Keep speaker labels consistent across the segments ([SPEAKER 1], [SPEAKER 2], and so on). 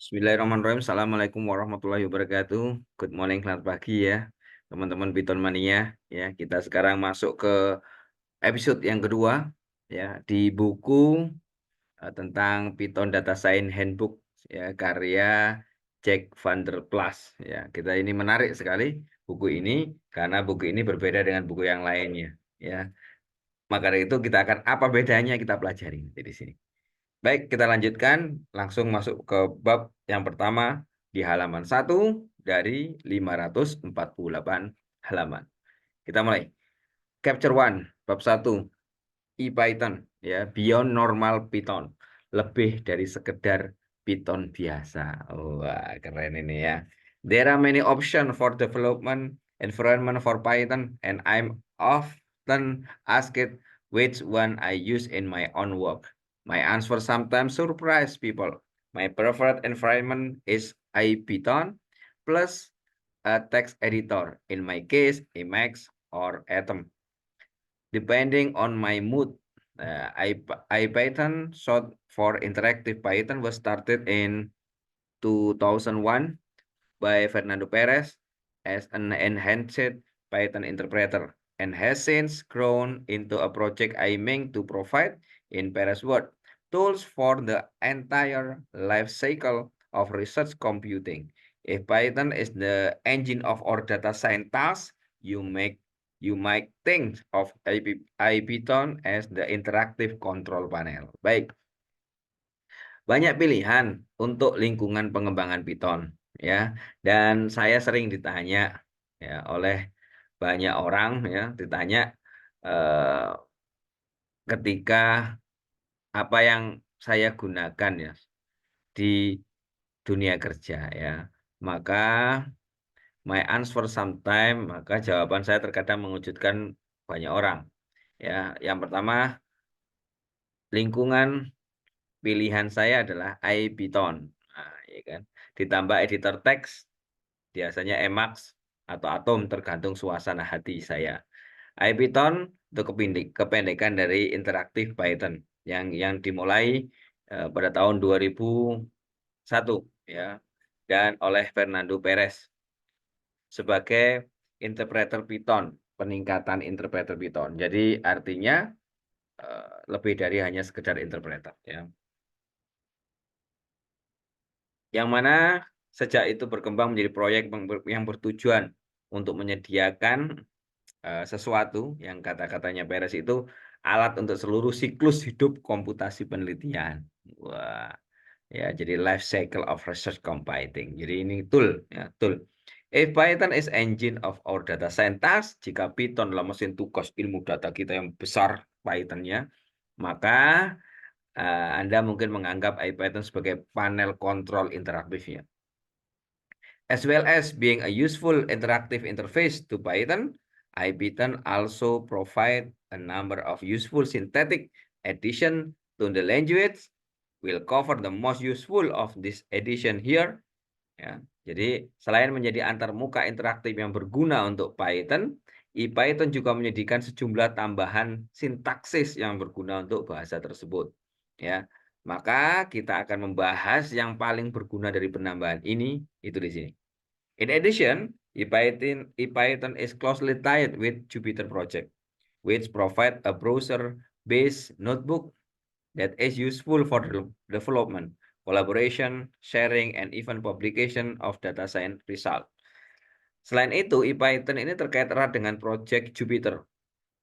[SPEAKER 1] Bismillahirrahmanirrahim. Assalamualaikum warahmatullahi wabarakatuh. Good morning, selamat pagi ya, teman-teman Python Mania. Ya, kita sekarang masuk ke episode yang kedua ya di buku tentang Python Data Science Handbook ya karya Jack van der Plas. Ya, kita ini menarik sekali buku ini karena buku ini berbeda dengan buku yang lainnya. Ya, maka dari itu kita akan apa bedanya kita pelajari di sini. Baik, kita lanjutkan langsung masuk ke bab yang pertama di halaman 1 dari 548 halaman. Kita mulai. Chapter 1, bab 1, ePython, ya, Beyond Normal Python. Lebih dari sekedar Python biasa. Wah, keren ini ya. There are many options for development environment for Python, and I'm often asked which one I use in my own work. My answer sometimes surprise people. My preferred environment is IPython plus a text editor. In my case, Emacs or Atom. Depending on my mood, IPython short for interactive Python was started in 2001 by Fernando Perez as an enhanced Python interpreter and has since grown into a project aiming to provide, in Perez word, tools for the entire life cycle of research computing. If Python is the engine of our data science tasks, you might think of IPython as the interactive control panel. Baik, banyak pilihan untuk lingkungan pengembangan Python ya. Dan saya sering ditanya ya oleh banyak orang ya, ditanya eh, ketika apa yang saya gunakan ya di dunia kerja ya. Maka my answer sometime, maka jawaban saya terkadang mengejutkan banyak orang. Ya, yang pertama, lingkungan pilihan saya adalah IPython. Nah, ya kan. Ditambah editor teks, biasanya Emacs atau Atom, tergantung suasana hati saya. IPython itu kependekan dari interaktif Python yang dimulai pada tahun 2001 ya, dan oleh Fernando Perez sebagai interpreter Python, peningkatan interpreter Python. Jadi artinya lebih dari hanya sekedar interpreter ya. Yang mana sejak itu berkembang menjadi proyek yang bertujuan untuk menyediakan sesuatu yang kata-katanya Perez itu alat untuk seluruh siklus hidup komputasi penelitian. Wah, ya, jadi life cycle of research computing. Jadi ini tool, ya, tool. If Python is engine of our data science, jika Python adalah mesin tugas ilmu data kita yang besar Python-nya, maka Anda mungkin menganggap IPython sebagai panel kontrol interaktifnya. As well as being a useful interactive interface to Python, IPython also provide a number of useful synthetic addition to the language. We'll cover the most useful of this addition here. Ya, jadi selain menjadi antarmuka interaktif yang berguna untuk Python, IPython juga menyediakan sejumlah tambahan sintaksis yang berguna untuk bahasa tersebut. Ya, maka kita akan membahas yang paling berguna dari penambahan ini itu di sini. In addition, IPython is closely tied with Jupyter Project, which provide a browser-based notebook that is useful for development, collaboration, sharing, and even publication of data science result. Selain itu, IPython ini terkait erat dengan proyek Jupyter,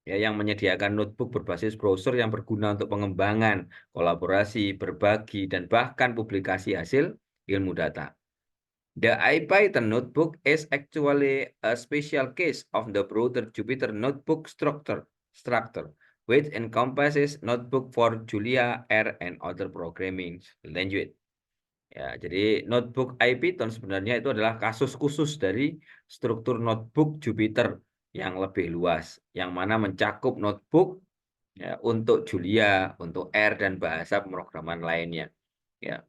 [SPEAKER 1] ya, yang menyediakan notebook berbasis browser yang berguna untuk pengembangan, kolaborasi, berbagi, dan bahkan publikasi hasil ilmu data. The IPython notebook is actually a special case of the broader Jupyter notebook structure, which encompasses notebook for Julia, R, and other programming language. Ya, jadi notebook IPython sebenarnya itu adalah kasus khusus dari struktur notebook Jupyter yang lebih luas, yang mana mencakup notebook ya, untuk Julia, untuk R, dan bahasa pemrograman lainnya. Ya.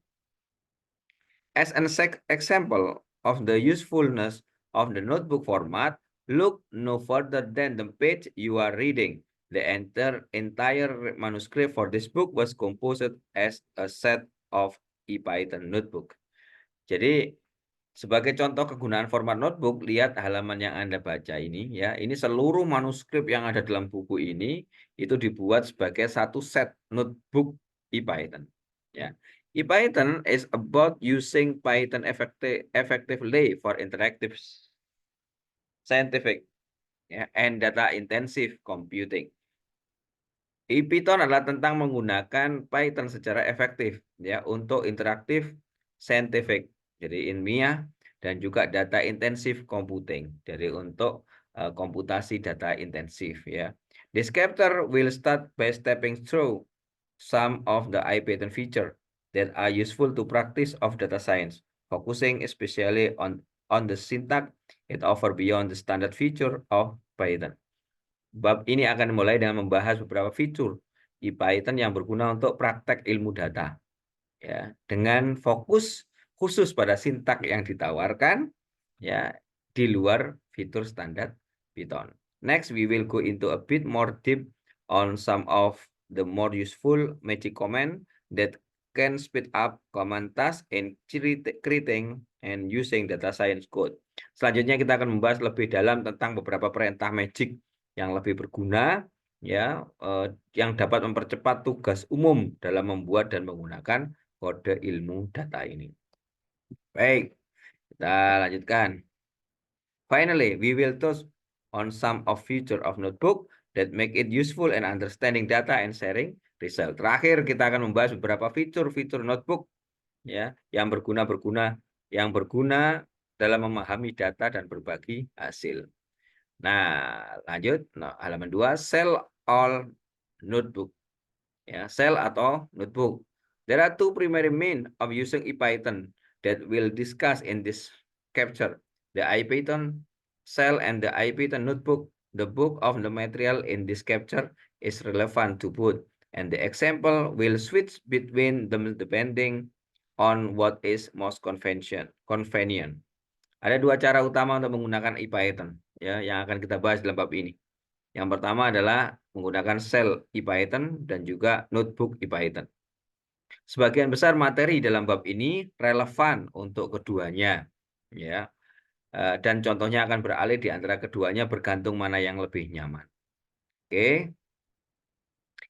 [SPEAKER 1] As an example of the usefulness of the notebook format, look no further than the page you are reading. The entire manuscript for this book was composed as a set of IPython notebook. Jadi sebagai contoh kegunaan format notebook, lihat halaman yang Anda baca ini ya. Ini seluruh manuskrip yang ada dalam buku ini itu dibuat sebagai satu set notebook ePython. Ya. ePython is about using Python effectively for interactive scientific and data intensive computing. ePython adalah tentang menggunakan Python secara efektif ya untuk interaktif scientific, jadi ilmiah, dan juga data intensif computing, jadi untuk komputasi data intensif ya. This chapter will start by stepping through some of the IPython feature that are useful to practice of data science, focusing especially on the syntax it offer beyond the standard feature of Python. Bab ini akan mulai dengan membahas beberapa fitur di Python yang berguna untuk praktek ilmu data. Ya, dengan fokus khusus pada sintak yang ditawarkan ya di luar fitur standar Python. Next, we will go into a bit more deep on some of the more useful magic command that can speed up command task in creating and using data science code. Selanjutnya kita akan membahas lebih dalam tentang beberapa perintah magic yang lebih berguna ya yang dapat mempercepat tugas umum dalam membuat dan menggunakan kode ilmu data ini. Baik, kita lanjutkan. Finally, we will touch on some of feature of notebook that make it useful in understanding data and sharing result. Terakhir, kita akan membahas beberapa fitur-fitur notebook ya yang berguna dalam memahami data dan berbagi hasil. Nah, lanjut. Nah, halaman 2, cell all notebook. Ya, cell atau notebook. There are two primary means of using ePython that we'll discuss in this capture. The IPython cell and the IPython notebook. The book of the material in this capture is relevant to both, and the example will switch between them depending on what is most convenient. Ada dua cara utama untuk menggunakan ePython ya yang akan kita bahas dalam bab ini. Yang pertama adalah menggunakan shell ePython dan juga notebook ePython. Sebagian besar materi dalam bab ini relevan untuk keduanya ya. Dan contohnya akan beralih di antara keduanya bergantung mana yang lebih nyaman. Oke.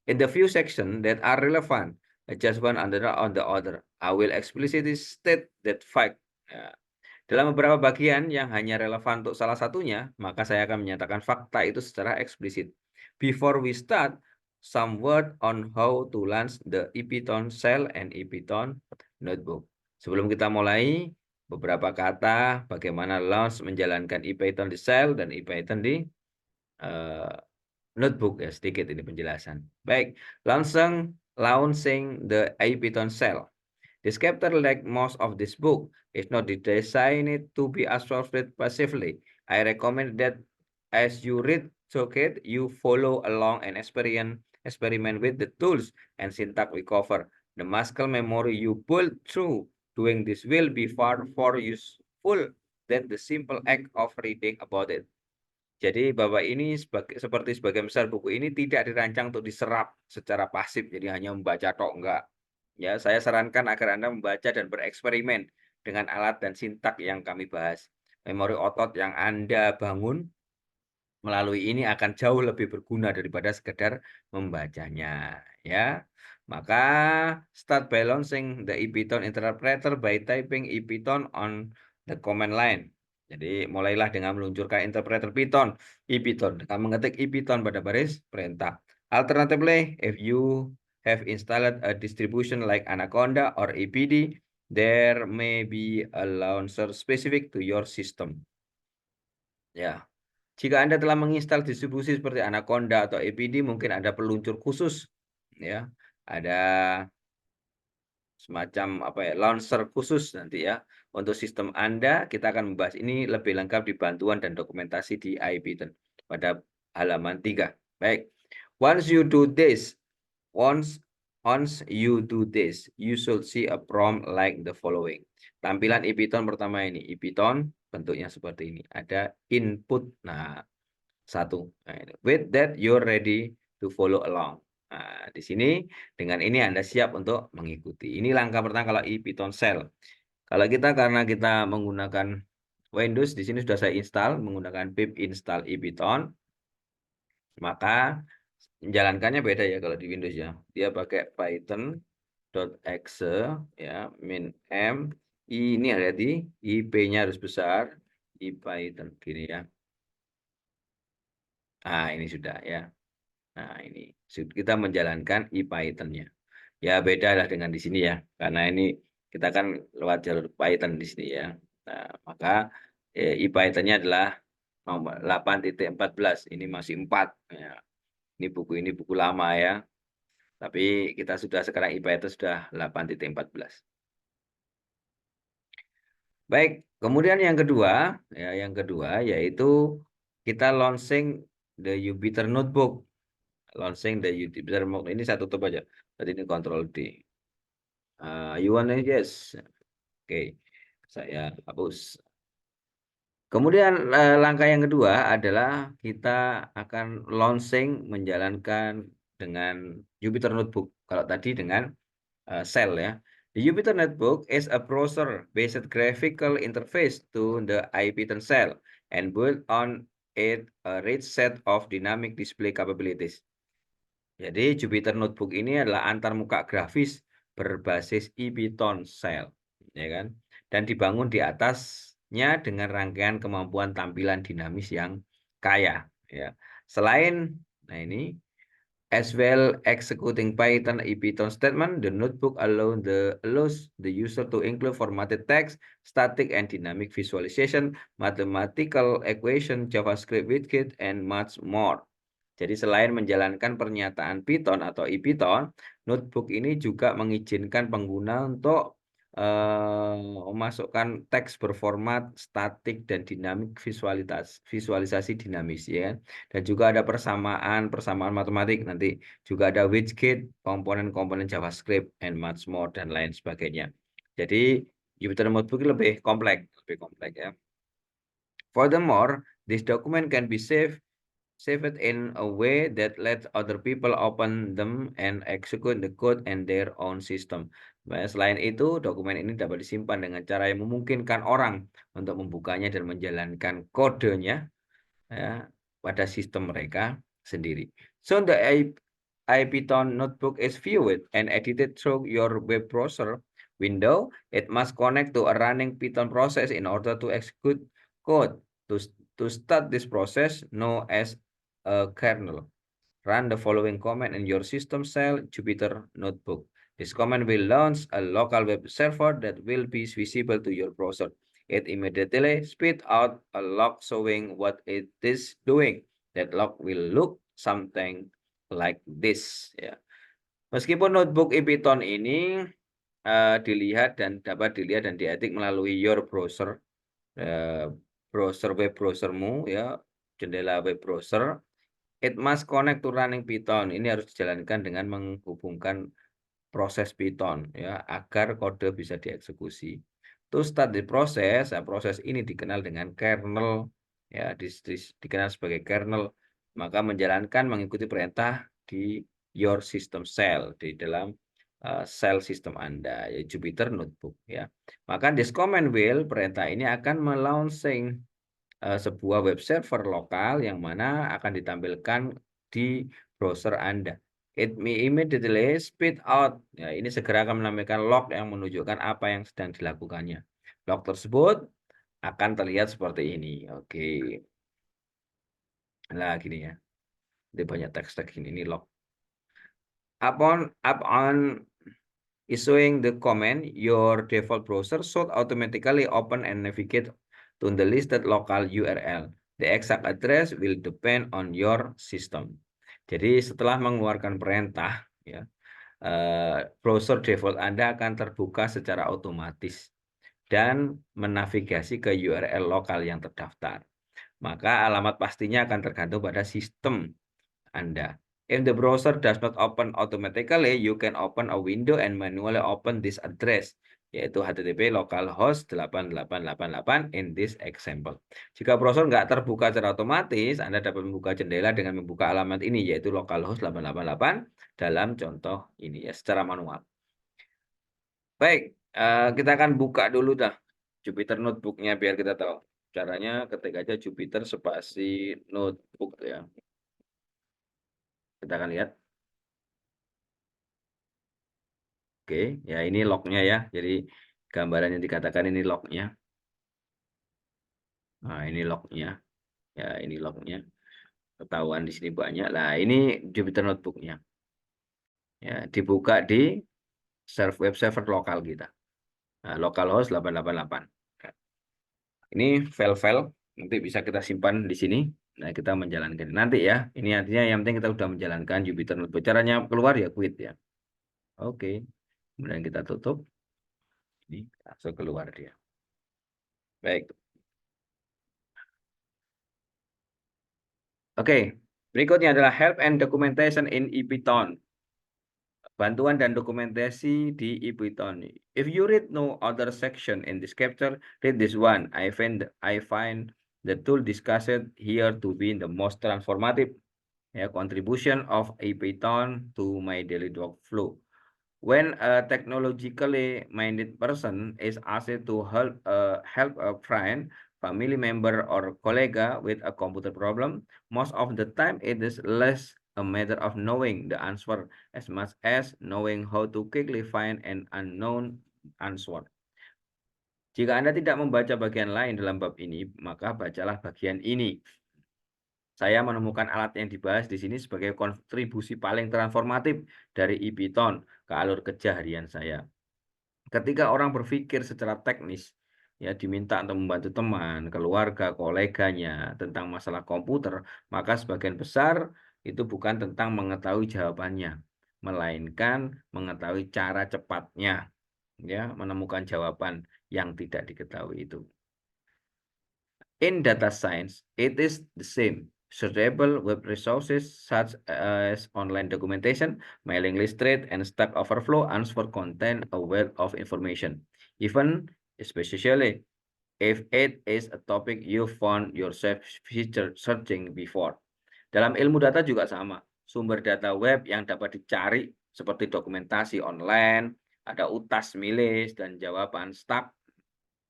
[SPEAKER 1] In the few sections that are relevant, just one on the other, I will explicitly state that fact. Ya. Dalam beberapa bagian yang hanya relevan untuk salah satunya, maka saya akan menyatakan fakta itu secara eksplisit. Before we start, some word on how to launch the ePython cell and ePython notebook. Sebelum kita mulai, beberapa kata bagaimana launch menjalankan ePython di cell dan ePython di notebook ya, sedikit ini penjelasan. Baik, launching the ePython cell. This chapter, like most of this book, is not designed to be absorbed passively. I recommend that as you read Socket, you follow along and experiment with the tools and syntax we cover. The muscle memory you build through doing this will be far more useful than the simple act of reading about it. Jadi Bapak ini seperti sebagian besar buku ini tidak dirancang untuk diserap secara pasif, jadi hanya membaca tok enggak. Ya, saya sarankan agar Anda membaca dan bereksperimen dengan alat dan sintak yang kami bahas. Memori otot yang Anda bangun melalui ini akan jauh lebih berguna daripada sekedar membacanya. Ya, maka start by launching the ePython interpreter by typing ePython on the command line. Jadi mulailah dengan meluncurkan interpreter Python, ePython. Dengan mengetik ePython pada baris perintah. Alternatively, if you have installed a distribution like Anaconda or APD, there may be a launcher specific to your system. Ya, jika Anda telah menginstal distribusi seperti Anaconda atau APD, mungkin ada peluncur khusus. Ya, ada semacam launcher khusus nanti ya untuk sistem Anda. Kita akan membahas ini lebih lengkap di bantuan dan dokumentasi di IPython pada halaman 3. Baik, once you do this, you should see a prompt like the following. Tampilan ePython pertama ini, ePython bentuknya seperti ini. Ada input, nah satu. Nah, with that you're ready to follow along. Nah, di sini dengan ini Anda siap untuk mengikuti. Ini langkah pertama kalau ePython cell.
[SPEAKER 2] Kalau karena kita menggunakan Windows, di sini sudah saya install menggunakan pip install ipython, maka menjalankannya beda ya kalau di Windows ya. Dia pakai python.exe ya, min m ini hati-hati, IP-nya harus besar, ipython gini ya. Nah, ini sudah ya. Nah, ini kita menjalankan ipython-nya. Ya, beda lah dengan di sini ya. Karena ini kita kan lewat jalur Python di sini ya. Nah, maka ipython-nya adalah nomor 8.14. Ini masih 4 ya. Ini buku lama ya. Tapi kita sudah sekarang ipython sudah 8.14. Baik, kemudian yang kedua yaitu kita launching the Jupyter Notebook. Launching the Jupyter Notebook. Ini saya tutup aja. Tadi ini Ctrl D. You want it? Yes. Oke, saya hapus. Kemudian langkah yang kedua adalah kita akan launching menjalankan dengan Jupyter Notebook. Kalau tadi dengan Shell ya. The Jupyter Notebook is a browser-based graphical interface to the IPython shell and built on it a rich set of dynamic display capabilities. Jadi Jupyter Notebook ini adalah antarmuka grafis berbasis IPython shell, ya kan? Dan dibangun di atasnya dengan rangkaian kemampuan tampilan dinamis yang kaya, ya. Selain, nah ini, as well executing Python IPython statement, the notebook allows the user to include formatted text, static and dynamic visualization, mathematical equation, JavaScript widget, and much more. Jadi selain menjalankan pernyataan Python atau IPython, notebook ini juga mengizinkan pengguna untuk memasukkan teks berformat statik dan dinamik visualisasi dinamis ya. Dan juga ada persamaan matematik, nanti juga ada widget, komponen-komponen JavaScript and much more dan lain sebagainya. Jadi Jupyter Notebook lebih kompleks ya. Furthermore, this document can be saved it in a way that lets other people open them and execute the code in their own system. Selain itu, dokumen ini dapat disimpan dengan cara yang memungkinkan orang untuk membukanya dan menjalankan kodenya ya, pada sistem mereka sendiri. So the IPython notebook is viewed and edited through your web browser window. It must connect to a running Python process in order to execute code. To start this process, known as a kernel, run the following command in your system shell Jupyter Notebook. This command will launch a local web server that will be visible to your browser. It immediately spit out a log showing what it is doing. That log will look something like this. Ya. Meskipun notebook IPython ini dapat dilihat dan dietik melalui your browser, web browsermu ya, jendela web browser. It must connect to running Python. Ini harus dijalankan dengan menghubungkan proses Python ya agar kode bisa dieksekusi. To start the process, proses ini dikenal dengan kernel ya, dikenal sebagai kernel. Maka menjalankan mengikuti perintah di your system shell di dalam shell sistem Anda, ya Jupyter Notebook ya. Maka this command will, perintah ini akan melaunching sebuah web server lokal yang mana akan ditampilkan di browser Anda. It may immediately spit out. Ya, ini segera akan menampilkan log yang menunjukkan apa yang sedang dilakukannya. Log tersebut akan terlihat seperti ini. Oke. Nah, gini ya. Ini banyak teks-teks ini log. Upon issuing the command, your default browser should automatically open and navigate to the listed local URL. The exact address will depend on your system. Jadi setelah mengeluarkan perintah, ya, browser default Anda akan terbuka secara otomatis dan menavigasi ke URL lokal yang terdaftar. Maka alamat pastinya akan tergantung pada sistem Anda. If the browser does not open automatically, you can open a window and manually open this address, yaitu HTTP localhost 8888 in this example. Jika browser nggak terbuka secara otomatis, Anda dapat membuka jendela dengan membuka alamat ini, yaitu localhost 888 dalam contoh ini ya, secara manual.
[SPEAKER 1] Baik, kita akan buka dulu dah Jupyter Notebook-nya biar kita tahu. Caranya ketik aja Jupyter spasi notebook ya. Kita akan lihat. Oke, ya ini lognya ya. Jadi gambaran yang dikatakan ini lognya. Nah, ini lognya. Ya, ini lognya. Ketahuan di sini banyak. Nah, ini Jupyter Notebook-nya. Ya, dibuka di web server lokal kita. Nah, localhost 888. Ini file-file nanti bisa kita simpan di sini. Nah, kita menjalankan nanti ya. Ini artinya yang penting kita sudah menjalankan Jupyter Notebook. Caranya keluar ya quit ya. Oke. Kemudian kita tutup. Ini langsung keluar dia. Baik. Oke. Berikutnya adalah help and documentation in ePython. Bantuan dan dokumentasi di ePython. If you read no other section in this chapter, read this one. I find the tool discussed here to be the most transformative contribution of ePython to my daily workflow. When a technologically minded person is asked to help a friend, family member, or colleague with a computer problem, most of the time it is less a matter of knowing the answer as much as knowing how to quickly find an unknown answer. Jika Anda tidak membaca bagian lain dalam bab ini, maka bacalah bagian ini. Saya menemukan alat yang dibahas di sini sebagai kontribusi paling transformatif dari ePython ke alur kerja harian saya. Ketika orang berpikir secara teknis, ya diminta untuk membantu teman, keluarga, koleganya tentang masalah komputer, maka sebagian besar itu bukan tentang mengetahui jawabannya, melainkan mengetahui cara cepatnya, ya menemukan jawaban yang tidak diketahui itu. In data science, it is the same. Searchable web resources such as online documentation, mailing list thread, and Stack Overflow answer contain a wealth of information. Even, especially, if it is a topic you found yourself searching before. Dalam ilmu data juga sama. Sumber data web yang dapat dicari seperti dokumentasi online, ada utas milis dan jawaban Stack.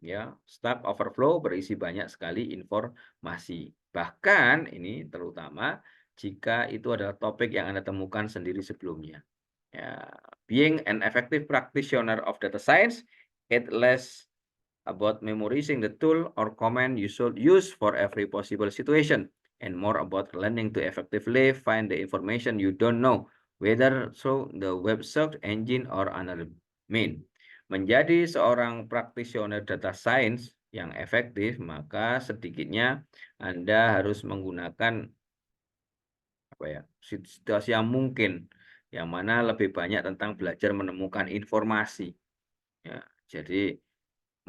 [SPEAKER 1] Ya, Stack Overflow berisi banyak sekali informasi. Bahkan ini terutama jika itu adalah topik yang Anda temukan sendiri sebelumnya. Ya, being an effective practitioner of data science, it less about memorizing the tool or command you should use for every possible situation, and more about learning to effectively find the information you don't know, whether through the web search engine or another means. Menjadi seorang praktisioner data science yang efektif, maka sedikitnya Anda harus menggunakan situasi yang mungkin, yang mana lebih banyak tentang belajar menemukan informasi. Ya, jadi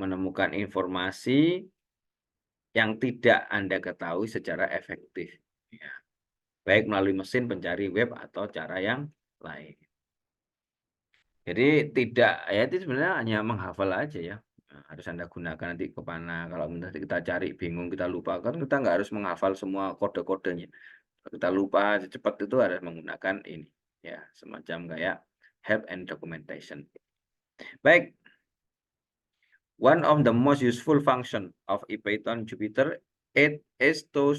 [SPEAKER 1] menemukan informasi yang tidak Anda ketahui secara efektif. Ya. Baik melalui mesin pencari web atau cara yang lain. Jadi tidak, ya itu sebenarnya hanya menghafal aja ya. Nah, harus Anda gunakan nanti ke mana. Kalau nanti kita cari bingung, kita lupa. Kan kita nggak harus menghafal semua kode-kodenya. Kalau kita lupa cepat itu harus menggunakan ini. Ya, semacam kayak help and documentation. Baik. One of the most useful function of ePython Jupyter is to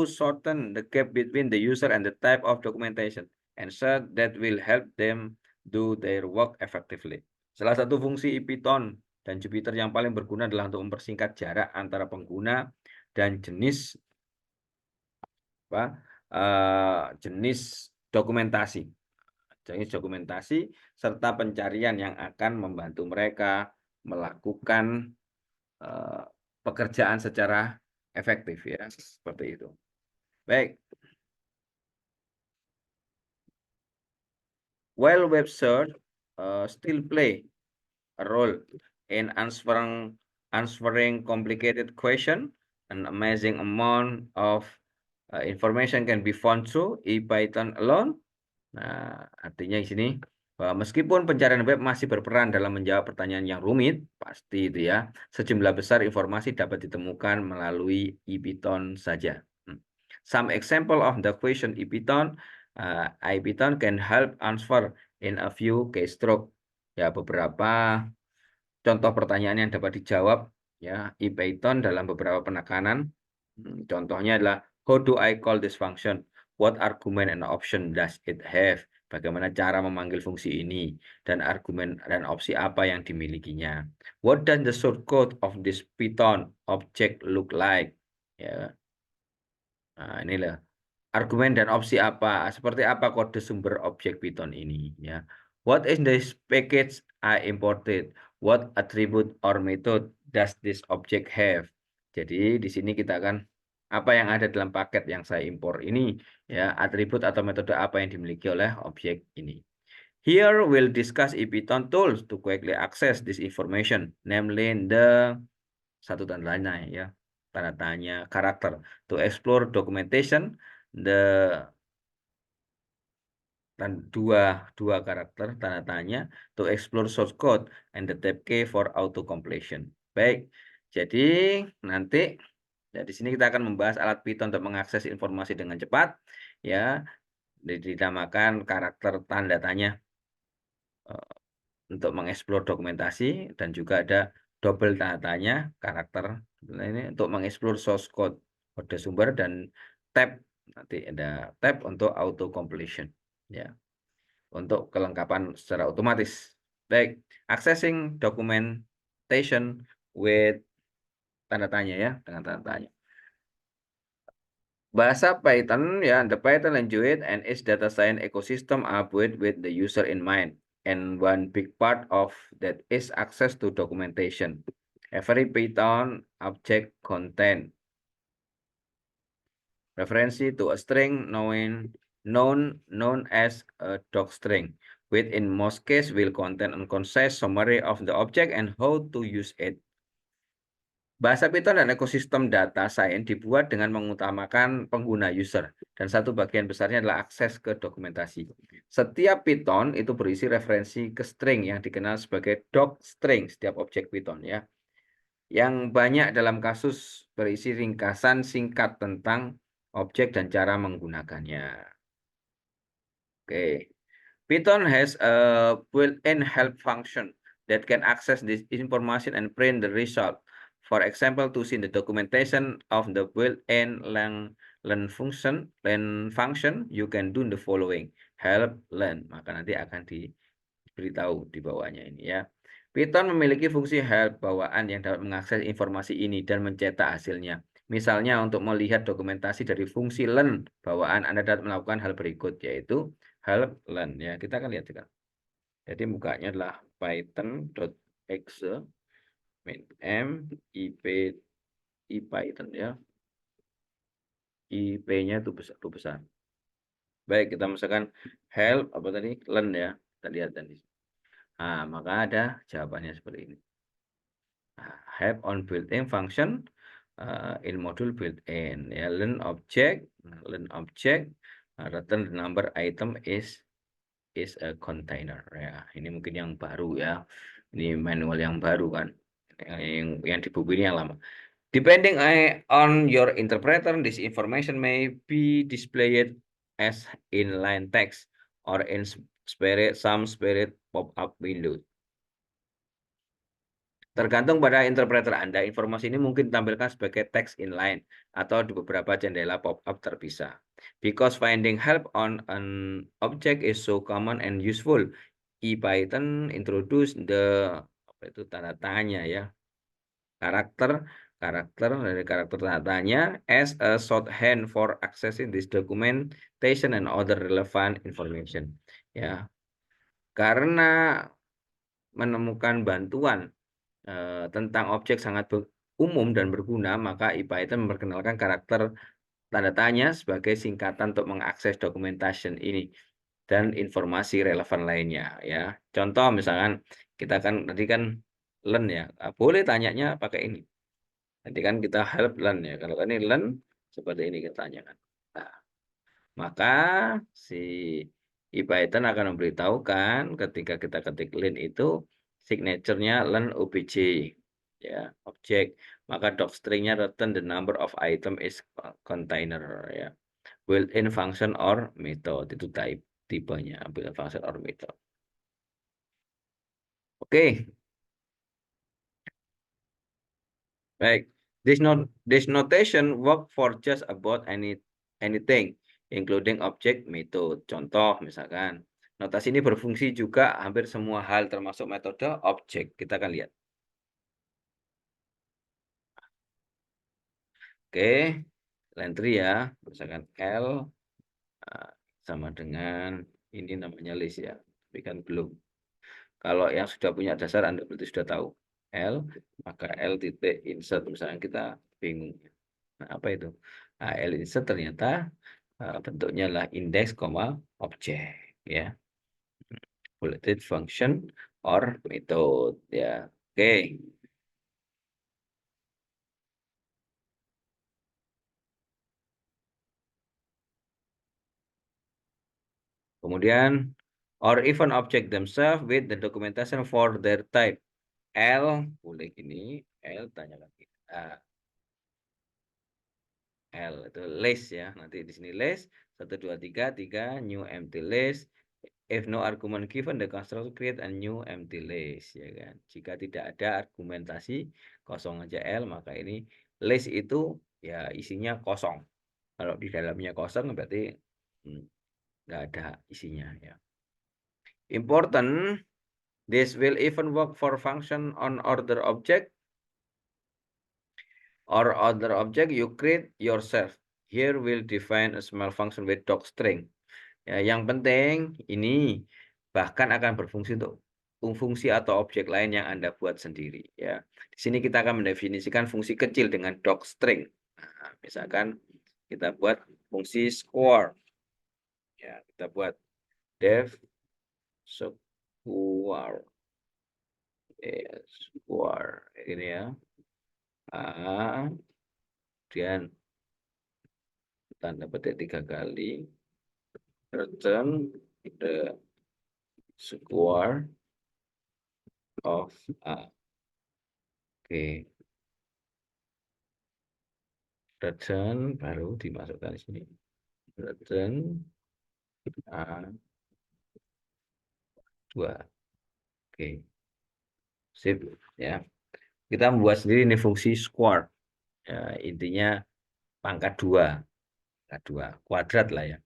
[SPEAKER 1] shorten the gap between the user and the type of documentation, and so that will help them do their work effectively. Salah satu fungsi ePython dan Jupyter yang paling berguna adalah untuk mempersingkat jarak antara pengguna dan jenis dokumentasi. Jenis dokumentasi serta pencarian yang akan membantu mereka melakukan pekerjaan secara efektif ya, seperti itu. Baik. While web search still play a role in answering complicated question, an amazing amount of information can be found through ePython alone. Nah, artinya di sini bahwa meskipun pencarian web masih berperan dalam menjawab pertanyaan yang rumit, pasti itu ya, sejumlah besar informasi dapat ditemukan melalui ePython saja. Some example of the question ePython can help answer in a few keystroke.
[SPEAKER 2] ya beberapa contoh pertanyaan yang dapat dijawab ya IPython dalam beberapa penekanan. Contohnya adalah how do I call this function? What argument and option does it have? Bagaimana cara memanggil fungsi ini dan argumen dan opsi apa yang dimilikinya? What does the shortcode of this Python object look like? Ya, nah inilah argumen dan opsi apa, seperti apa kode sumber objek Python ini ya. What is this package I imported? What attribute or method does this object have? Jadi di sini kita akan apa yang ada dalam paket yang saya impor ini ya, atribut atau metode apa yang dimiliki oleh objek ini. Here we'll discuss Python tools to quickly access this information, namely the satu tanda tanya ya, tanda tanya karakter, to explore documentation, the dan dua karakter tanda tanya, to explore source code and the tab key for auto completion. Baik, jadi nanti ya, di sini kita akan membahas alat Python untuk mengakses informasi dengan cepat ya, dinamakan karakter tanda tanya untuk mengeksplor dokumentasi, dan juga ada double tanda tanya karakter ini untuk mengeksplor source code kode sumber, dan tab, nanti ada tab untuk auto completion ya, untuk kelengkapan secara otomatis. Baik, accessing documentation with tanda tanya ya, dengan tanda tanya. Bahasa Python ya, the Python language and its data science ecosystem are built with the user in mind. And one big part of that is access to documentation. Every Python object contain reference to a string known as a docstring, which in most cases will contain a concise summary of the object and how to use it. Bahasa Python dan ekosistem data science dibuat dengan mengutamakan pengguna user, dan satu bagian besarnya adalah akses ke dokumentasi. Setiap Python itu berisi referensi ke string yang dikenal sebagai docstring, setiap objek Python ya, yang banyak dalam kasus berisi ringkasan singkat tentang objek dan cara menggunakannya. Oke. Python has a built-in help function that can access this information and print the result. For example, to see the documentation of the built-in learn function, you can do the following: help learn. Maka nanti akan diberitahu di bawahnya ini ya. Python memiliki fungsi help bawaan yang dapat mengakses informasi ini dan mencetak hasilnya. Misalnya untuk melihat dokumentasi dari fungsi learn bawaan, Anda dapat melakukan hal berikut, yaitu help learn ya. Kita akan lihat juga. Jadi mukanya adalah python.exe m ip ipython ya. IP-nya itu besar. Baik, kita misalkan help apa tadi? Learn ya. Kita lihat tadi. Nah, maka ada jawabannya seperti ini. Help on built-in function in module built-in ya, learn object, return the number item is a container ya. Ini mungkin yang baru ya. Ini manual yang baru kan. Yang di buku ini yang lama. Depending on your interpreter, this information may be displayed as inline text or in some spirit pop-up window. Tergantung pada interpreter Anda, informasi ini mungkin ditampilkan sebagai teks inline atau di beberapa jendela pop-up terpisah. Because finding help on an object is so common and useful, IPython introduce the apa itu tanda tanya ya, karakter dari karakter tanda tanya as a shorthand for accessing this documentation and other relevant information ya. Karena menemukan bantuan tentang objek sangat umum dan berguna, maka IPython memperkenalkan karakter tanda tanya sebagai singkatan untuk mengakses documentation ini dan informasi relevan lainnya ya. Contoh misalkan kita kan tadi kan learn ya, boleh tanyanya pakai ini. Nanti kan kita help learn ya. Kalau ini learn seperti ini kita tanyakan. Nah, maka si IPython akan memberitahukan ketika kita ketik learn itu signature-nya learn obj ya, objek. Maka docstring-nya return the number of item is container ya. Built-in function or method itu tipenya built-in function or method.
[SPEAKER 1] Oke, baik. This notation work for just about anything, including object, method. Contoh misalkan, notasi ini berfungsi juga hampir semua hal termasuk metode, objek. Kita akan lihat. Oke, entry ya, misalkan L sama dengan ini namanya list ya, tapi kan belum. Kalau yang sudah punya dasar Anda berarti sudah tahu L, maka L titik insert misalnya kita bingung. Nah, apa itu? Nah, L insert ternyata bentuknya adalah index, objek ya. Bulleted function or method ya. Oke. Kemudian or even object themselves with the documentation for their type. L boleh gini, L tanya lagi. L itu list ya. Nanti di sini list 1 2 3 3 new empty list. If no argument given, the constructor create a new empty list ya kan. Jika tidak ada argumentasi kosong aja L, maka ini list itu ya isinya kosong. Kalau di dalamnya kosong berarti nggak ada isinya ya. Important, this will even work for function on order object or other object you create yourself. Here we'll define a small function with docstring. Ya, yang penting ini bahkan akan berfungsi untuk fungsi atau objek lain yang Anda buat sendiri ya. Di sini kita akan mendefinisikan fungsi kecil dengan docstring. Nah, misalkan kita buat fungsi square. Ya, kita buat def square. Square ini ya. Kemudian tanda petik 3 kali. Return the square of A. Oke. Return baru dimasukkan di sini. Return A2. Oke. Sip ya. Kita membuat sendiri ini fungsi square. Ya, intinya pangkat 2. Pangkat 2. Kuadrat lah ya.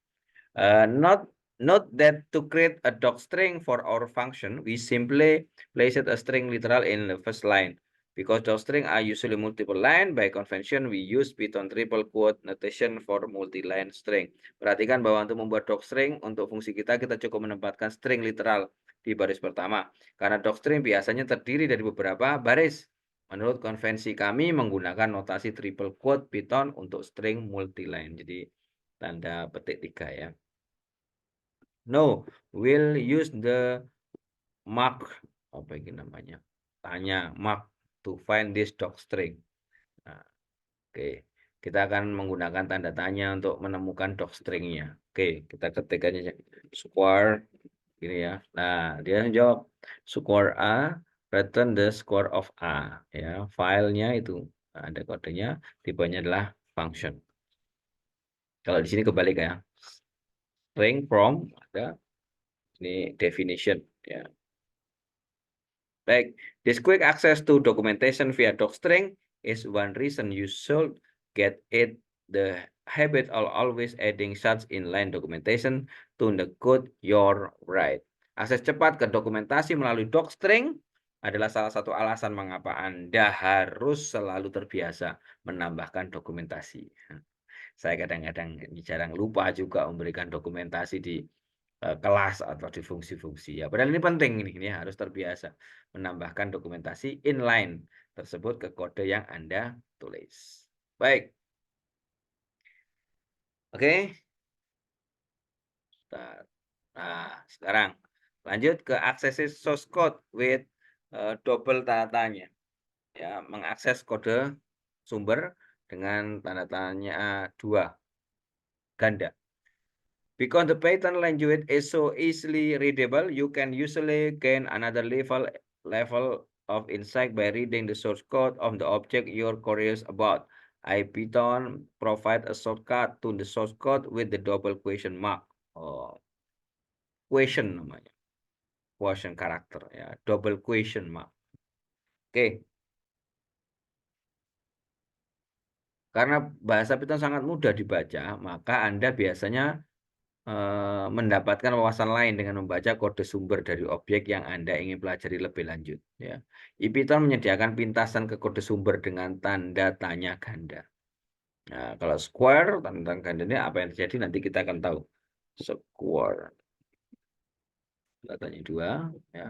[SPEAKER 1] Note that to create a docstring for our function, we simply place a string literal in the first line. Because docstring are usually multiple line, by convention we use Python triple quote notation for multi-line string. Perhatikan bahwa untuk membuat docstring, untuk fungsi kita cukup menempatkan string literal di baris pertama. Karena docstring biasanya terdiri dari beberapa baris. Menurut konvensi kami menggunakan notasi triple quote Python untuk string multi-line. Jadi tanda petik 3 ya. No, we'll use the mark, apa ini namanya? Tanya mark to find this docstring. Nah, oke, kita akan menggunakan tanda tanya untuk menemukan docstringnya. Oke, kita ketik aja square ini ya. Nah, dia jawab square A, return the square of A ya. Filenya itu ada kodenya, tipenya adalah function. Kalau di sini kebalik ya. String from ada ini definition ya. Baik, this quick access to documentation via docstring is one reason you should get it the habit of always adding such inline documentation to the code you write. Akses cepat ke dokumentasi melalui docstring adalah salah satu alasan mengapa Anda harus selalu terbiasa menambahkan dokumentasi. Saya kadang-kadang jarang lupa juga memberikan dokumentasi di kelas atau di fungsi-fungsi ya. Padahal ini penting ini harus terbiasa menambahkan dokumentasi inline tersebut ke kode yang Anda tulis. Baik. Oke. Nah, sekarang lanjut ke akses source code with double tanda tanya. Ya, mengakses kode sumber dengan tanda tanya 2 ganda. Because the Python language is so easily readable, you can usually gain another level of insight by reading the source code of the object you're curious about. IPython provide a shortcut to the source code with the double question mark. Oh, question namanya. question karakter ya, double question mark. Oke. Karena bahasa Python sangat mudah dibaca, maka Anda biasanya mendapatkan wawasan lain dengan membaca kode sumber dari objek yang Anda ingin pelajari lebih lanjut. Ya. IPython menyediakan pintasan ke kode sumber dengan tanda tanya ganda. Nah, kalau square, tanda tanya ganda ini apa yang terjadi nanti kita akan tahu. Square, tanda tanya 2, ya.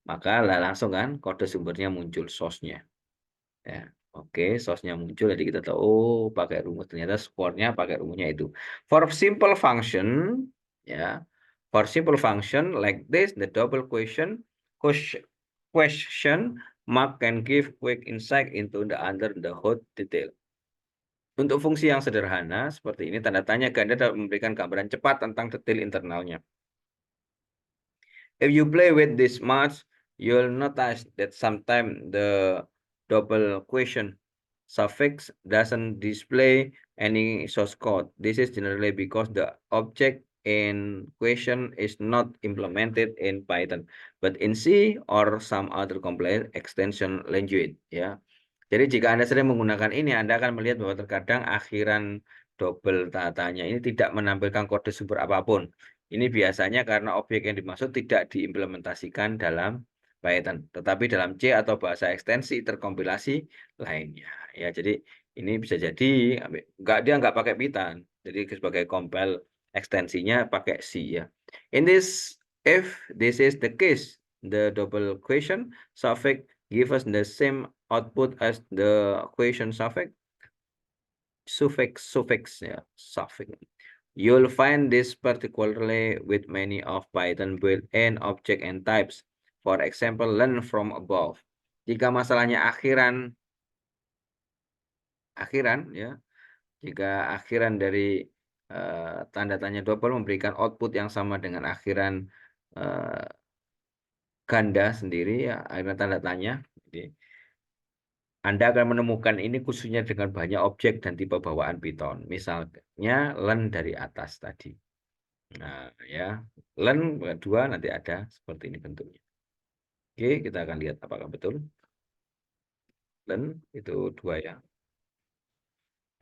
[SPEAKER 1] Maka langsung kan kode sumbernya muncul, source-nya. Ya. Oke, source-nya muncul, jadi kita tahu, oh, pakai rumus, ternyata square-nya pakai rumusnya itu. For simple function, ya, for simple function like this, the double question mark can give quick insight into the under the hood detail. Untuk fungsi yang sederhana seperti ini, tanda tanya ganda dapat memberikan gambaran cepat tentang detail internalnya. If you play with this much, you'll notice that sometimes the double question suffix doesn't display any source code. This is generally because the object in question is not implemented in Python, but in C or some other complex extension language. Ya. Jadi jika Anda sering menggunakan ini, Anda akan melihat bahwa terkadang akhiran double tanya ini tidak menampilkan kode sumber apapun. Ini biasanya karena objek yang dimaksud tidak diimplementasikan dalam Python, tetapi dalam C atau bahasa ekstensi terkompilasi lainnya. Ya, jadi ini bisa jadi dia nggak pakai Python, jadi sebagai compile ekstensinya pakai C ya. If this is the case, the double question suffix give us the same output as the question suffix ya, suffix. You'll find this particularly with many of Python built-in object and types. For example, learn from above. Jika masalahnya akhiran ya, jika akhiran dari tanda tanya double memberikan output yang sama dengan akhiran ganda sendiri ya, akhiran tanda tanya. Jadi, Anda akan menemukan ini khususnya dengan banyak objek dan tipe bawaan Python. Misalnya learn dari atas tadi. Nah, ya, learn 2 nanti ada seperti ini bentuknya. Oke, kita akan lihat apakah betul. Learn itu 2 ya.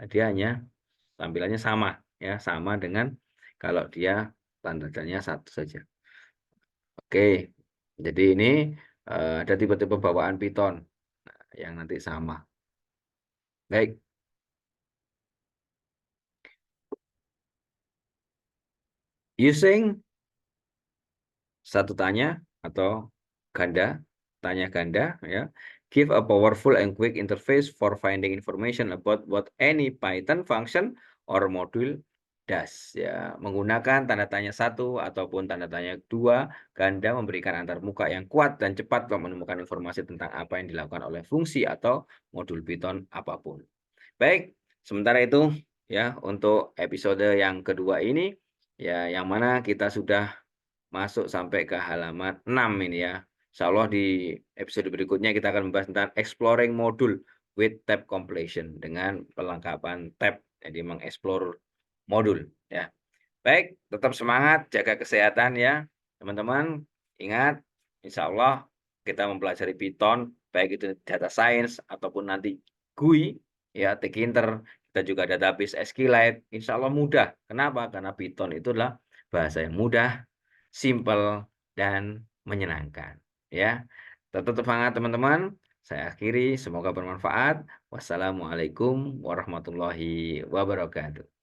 [SPEAKER 1] Nah, dia hanya tampilannya sama ya, sama dengan kalau dia tanda tanya 1 saja. Oke. Jadi ini ada tipe-tipe bawaan Python yang nanti sama. Baik. Using satu tanya atau ganda, tanya ganda ya. Give a powerful and quick interface for finding information about what any Python function or module does ya. Menggunakan tanda tanya 1 ataupun tanda tanya 2, ganda memberikan antarmuka yang kuat dan cepat untuk menemukan informasi tentang apa yang dilakukan oleh fungsi atau modul Python apapun. Baik, sementara itu ya untuk episode yang kedua ini ya, yang mana kita sudah masuk sampai ke halaman 6 ini ya. Insya Allah di episode berikutnya kita akan membahas tentang exploring module with tab completion dengan pelengkapan tab, jadi mengeksplor modul ya. Baik, tetap semangat, jaga kesehatan ya teman-teman. Ingat, insya Allah kita mempelajari Python, baik itu data science ataupun nanti GUI ya, Tkinter, kita juga database SQLite, insya Allah mudah. Kenapa? Karena Python itu adalah bahasa yang mudah, simple, dan menyenangkan ya. Tetap semangat teman-teman. Saya akhiri, semoga bermanfaat. Wassalamualaikum warahmatullahi wabarakatuh.